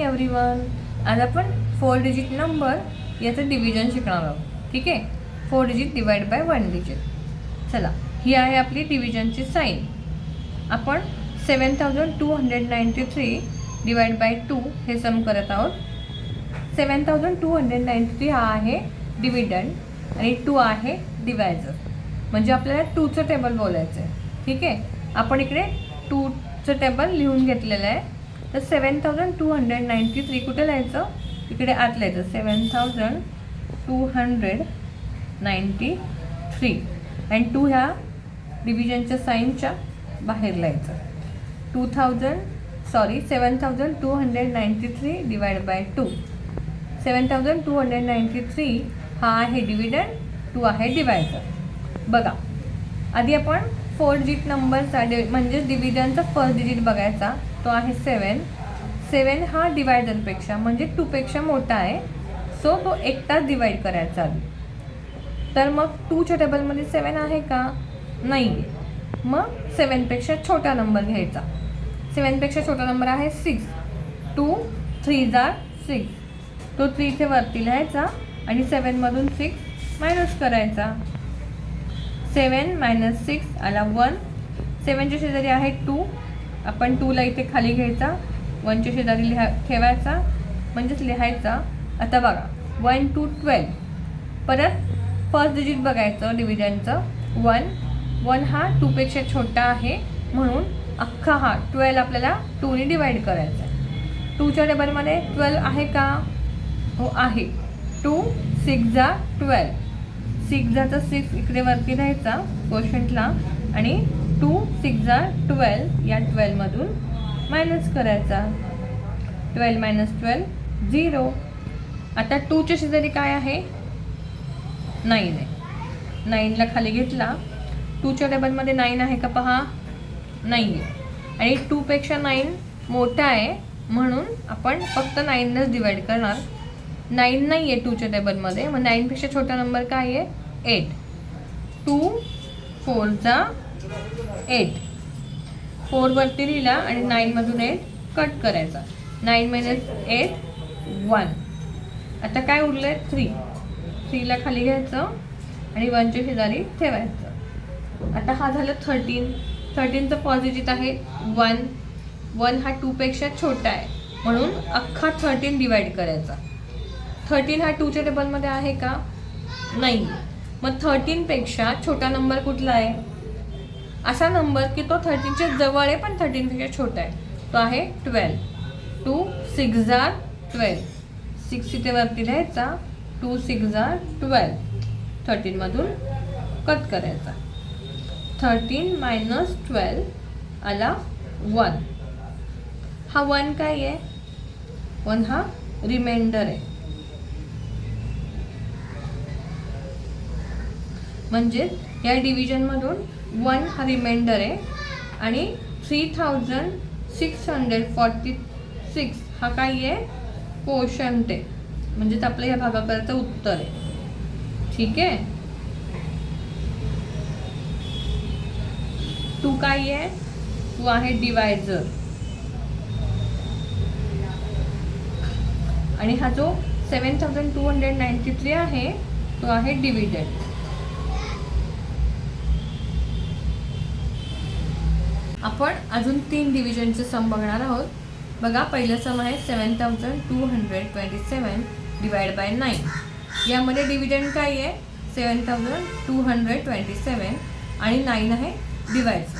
Everyone. आज आपण 4 digit number याचं डिव्हिजन शिकणार आहोत. ठीक आहे, 4 डिजिट डिवाइड बाय 1 डिजिट. चला, ही आहे आपली डिव्हिजनची साईन. आपण 7293 डिवाइड बाय 2 हे सम करत आहोत. 7293 हा आहे डिव्हिडंड आणि 2 आहे डिवायझर. म्हणजे आपल्याला 2चं टेबल बोलायचं आहे. ठीक आहे, आपण इकडे 2चं टेबल लिहून घेतलेलं आहे. तर 7293 कुठे लिहायचं? इकडे आत लिहायचं 7293 आणि 2 ह्या डिव्हिजनच्या साईनच्या बाहेर लिहायचं. 7293 डिवाइड बाय 2. 7293 हा आहे डिव्हिडंड, 2 आहे डिवायझर. बघा, आधी आपण 4 डिजिट नंबरचा म्हणजेच डिव्हिजनचा फर्स्ट डिजिट बघायचा. तो आहे 7 हा डिवायझरपेक्षा म्हणजे 2पेक्षा मोठा आहे. सो तो एकटाच डिवाइड करायचा आधी. तर मग 2च्या टेबलमध्ये 7 आहे का? नाही. मग 7पेक्षा छोटा नंबर घ्यायचा. 7पेक्षा छोटा नंबर आहे 6. 2 3 जार 6. तो 3 इथे वरती लिहायचा आणि 7मधून 6 मायनस करायचा. 7 - 6 आला 1. 7च्या शेजारी आहे 2. आपण 2ला इथे खाली घ्यायचा, 1च्या शेजारी ठेवायचा म्हणजेच लिहायचा. आता बघा 1 to 12. परत फर्स्ट डिजिट बघायचं डिव्हिजनचं. 1 हा 2पेक्षा छोटा आहे म्हणून अख्खा हा 12 आपल्याला 2ने डिवाइड करायचा आहे. 2च्या टेबलमध्ये 12 आहे का? हो आहे. 2 6 जार 12. 6 जाचा 6 इकडे वरती राहायचा कोशंटला आणि 2 6 जार 12 या 12मधून मायनस करायचा. 12 - 12 0. आता 2च्या शेजारी काय आहे? 9 आहे. 9ला खाली घेतला. 2च्या टेबलमध्ये 9 आहे का पहा? नाही आहे. आणि 2पेक्षा 9 मोठा आहे म्हणून आपण फक्त 9नंच डिवाइड करणार. 9 नाही आहे 2च्या टेबलमध्ये. मग 9पेक्षा छोटा नंबर काय आहे? 8. 2 4 जा 8. 4 वरती लिहिला आणि 9मधून 8 कट करायचा. 9 - 8 1. आता काय उरलं आहे? 3. 3ला खाली घ्यायचं आणि 1च्या शेजारी ठेवायचं. आता हा झालं 13. 13चं फर्स्ट डिजिट आहे 1. 1 हा 2पेक्षा छोटा आहे म्हणून अख्खा 13 डिवाइड करायचा. 13 हा 2च्या टेबलमध्ये आहे का? नाही. मग 13पेक्षा छोटा नंबर कुठला आहे? असा नंबर की तो 13च्या जवळ आहे पण 13पेक्षा छोटा आहे. तो आहे 12. 2 6 जार 12. 6 इथे वरती लिहायचा. 2 6 जार 12. 13मधून कट करायचा. 13 - 12 आला 1. हा 1 काय आहे? 1 हा रिमाइंडर आहे. म्हणजे या डिव्हिजनमधून 1 हा रिमाइंडर आहे आणि 3646 हा काय आहे? कोशंट आहे. म्हणजेच आपलं ह्या भागाकरता उत्तर आहे. ठीक आहे. 2 काय आहे? 2 आहे डिवायझर. आणि हा जो 7293 आहे तो आहे डिव्हिडंड. आपण अजून 3 डिव्हिजनचे सम बघणार आहोत. बघा, पहिलं सम आहे 7227 डिवाइड बाय 9. यामध्ये डिव्हिडंड काय आहे? 7227 आणि 9 आहे डिवायझर.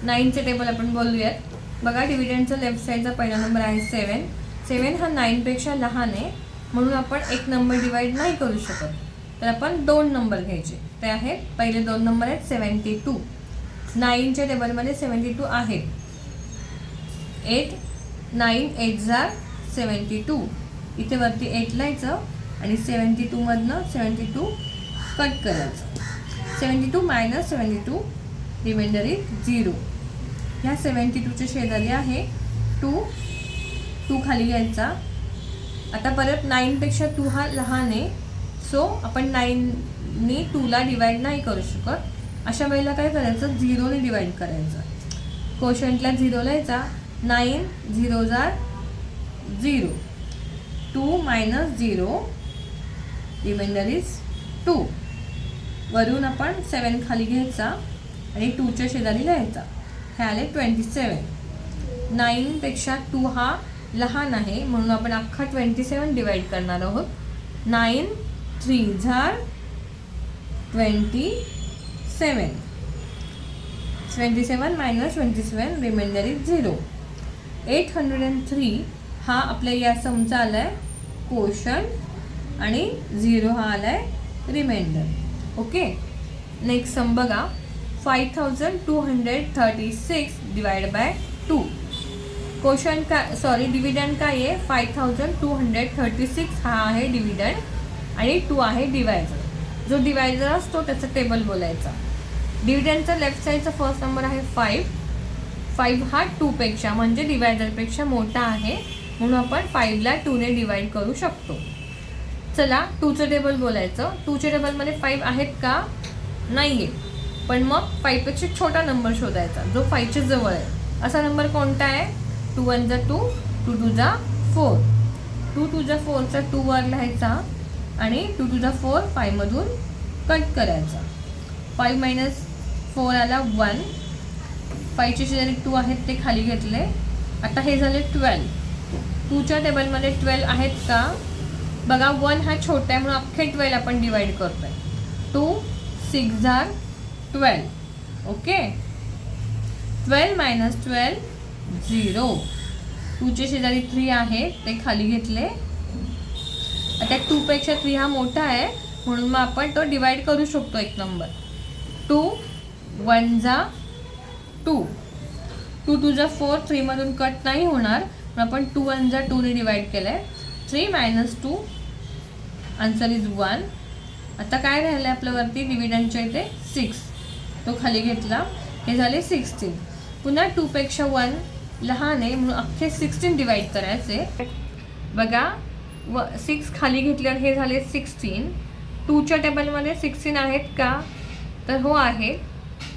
9चे टेबल आपण बोलूयात. बघा, डिव्हिडंडचा लेफ्ट साईडचा पहिला नंबर आहे 7. 7 हा 9पेक्षा लहान आहे म्हणून आपण एक नंबर डिवाइड नाही करू शकत. तर आपण 2 नंबर घ्यायचे. ते आहेत, पहिले 2 नंबर आहेत 72. 9च्या टेबलमध्ये 72 आहे. 9 8 जार 72. इथे वरती 8 लिहायचं आणि 72मधनं 72 कट करायचं. 72 - 72 रिमाइंडर इज 0. ह्या 72च्या शेजारी आहे 2 खाली घ्यायचा. आता परत 9पेक्षा 2 हा लहान आहे. सो आपण 9ने 2ला डिवाइड नाही करू शकत. अशा वेळेला काय करायचं? 0ने डिवाइड करायचं. कोशंटला 0 लिहायचा. 9 0 जार 0. 2 minus 0, रिमाइंडर इज 2. वरून आपण 7 खाली घ्यायचा आणि 2च्या शेजारी लिहायचा. हे आले 27. 9 पेक्षा 2 हा लहान आहे म्हणून आपण अख्खा 27 डिवाइड करणार आहोत. 9 3 जार 27. 27 minus 27, रिमाइंडर इज 0. 803 हा आपल्या या समचा आलाय कोशंट आणि 0 हा आलाय रिमाइंडर. ओके, नेक्स्ट सम बघा. 5236 डिवाइड बाय 2. कोशंट डिव्हिडंड काय आहे? 5236 हा आहे डिव्हिडंड आणि 2 आहे डिवायझर. जो डिवायझर असतो त्याचं टेबल बोलायचा. डिव्हिडंडचा लेफ्ट साईडचा फर्स्ट नंबर आहे 5. 5 हा 2 पेक्षा म्हणजे डिवायझरपेक्षा मोठा आहे म्हणून आपण 5 ला 2 ने डिवाइड करू शकतो. चला 2चं टेबल बोलायचं. 2च्या टेबलमध्ये 5 आहेत का? नाही आहे. पण मग 5 पेक्षा छोटा नंबर शोधायचा जो 5च्या जवळ आहे. असा नंबर कोणता आहे? 2 1 जा 2, 2 2 जा 4. 2 2 जा 4चा 2 वर लिहायचा आणि 2 2 जा 4 5 मधून कट करायचा. 5 minus 4 आला 1. 5च्या शेजारी 2 आहेत ते खाली घेतले. आता हे झाले 12. 2च्या टेबलमध्ये 12 आहेत का? बघा 1 हा छोटा आहे म्हणून अख्खे 12 आपण डिवाइड करतोय. 2 6 जार 12. Okay, 12 minus 12 0. 2च्या शेजारी 3 आहे ते खाली घेतले. आता 2 पेक्षा 3 हा मोठा आहे म्हणून मग आपण तो डिवाइड करू शकतो एक नंबर. 2 1 जा 2. 2 2 जा 4, 3 मधून कट नाही होणार पण आपण 2 1 जा 2 ने डिवाइड केलंय. 3 minus 2, आन्सर इज 1. आता काय राहिलं आपल्यावरती डिव्हिडंडच्या इथे 6, तो खाली घेतला. हे झाले 16. पुन्हा 2 पेक्षा 1 लहान आहे म्हणून अख्खे 16 डिवाइड करायचे. बघा 6 खाली घेतल्यावर हे झाले 16. 2च्या टेबलमध्ये 16 आहेत का? तर हो आहे.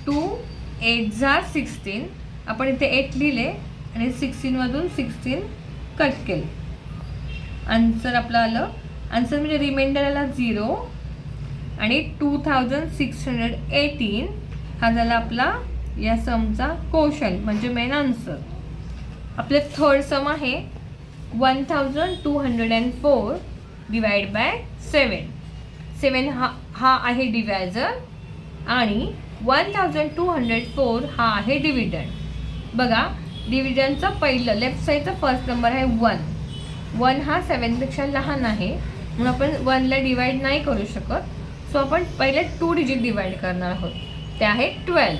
2 8 जा 16. आपण इथे 8 लिहिले आणि 16 मधून 16 कट केले. आन्सर आपलं आलं. आन्सर म्हणजे रिमाइंडर आला 0 आणि 2618 हा झाला आपला या समचा कोशंट म्हणजे मेन आन्सर. आपलं थर्ड सम आहे 1204 डिवाइड बाय 7. 7 हा आहे डिवायझर आणि 1204 हा आहे डिव्हिडंड. बघा डिव्हिडंडचा पहिलं लेफ्ट साईडचा फर्स्ट नंबर आहे 1. 1 हा 7 पेक्षा लहान आहे म्हणून आपण 1 ला डिवाइड नाही करू शकत. सो आपण पहिले 2 डिजिट डिवाइड करणार आहोत. ते आहे 12.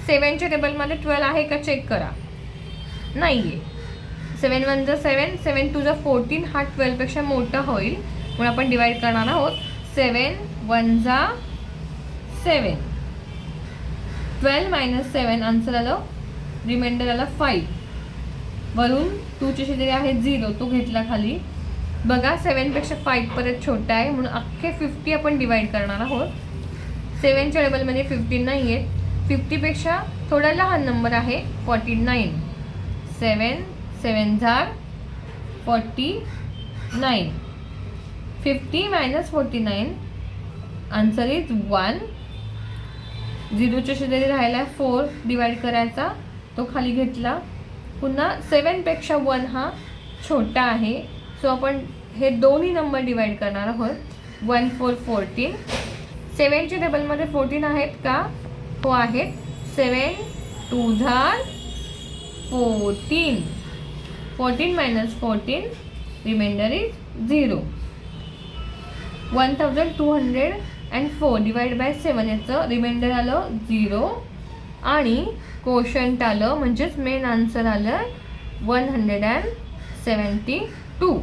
7च्या टेबलमध्ये 12 आहे का चेक करा. नाही आहे. 7 1 जा 7, 7 2 जा 14 हा 12 पेक्षा मोठा होईल म्हणून आपण डिवाइड करणार आहोत. 7 1 जा 7. 12 minus 7 आन्सर आलं. रिमाइंडर आला 5. वरून 2च्या शेजारी आहे 0, तो घेतला खाली. बघा 7 पेक्षा 5 परत छोटा आहे म्हणून अख्खे 50 आपण डिवाइड करणार आहोत. 7च्या टेबलमध्ये 15 नाही आहेत. 50 पेक्षा थोडा लहान नंबर आहे 49. 7 7 जार 49. 50 minus 49 आन्सर इज 1. 0च्या शेजारी राहिला 4 डिवाइड करायचा, तो खाली घेतला. पुन्हा 7 पेक्षा 1 हा छोटा आहे सो आपण हे दोन्ही नंबर डिवाइड करणार आहोत. 1 4 14. 7च्या टेबलमध्ये 14 आहेत का? हो आहेत. 7 2 जार 14. 14 minus 14 remainder is 0. 1204 divide by 7 याचं रिमाइंडर आलं 0 आणि कोशंट आलं म्हणजेच मेन आन्सर आलं 172.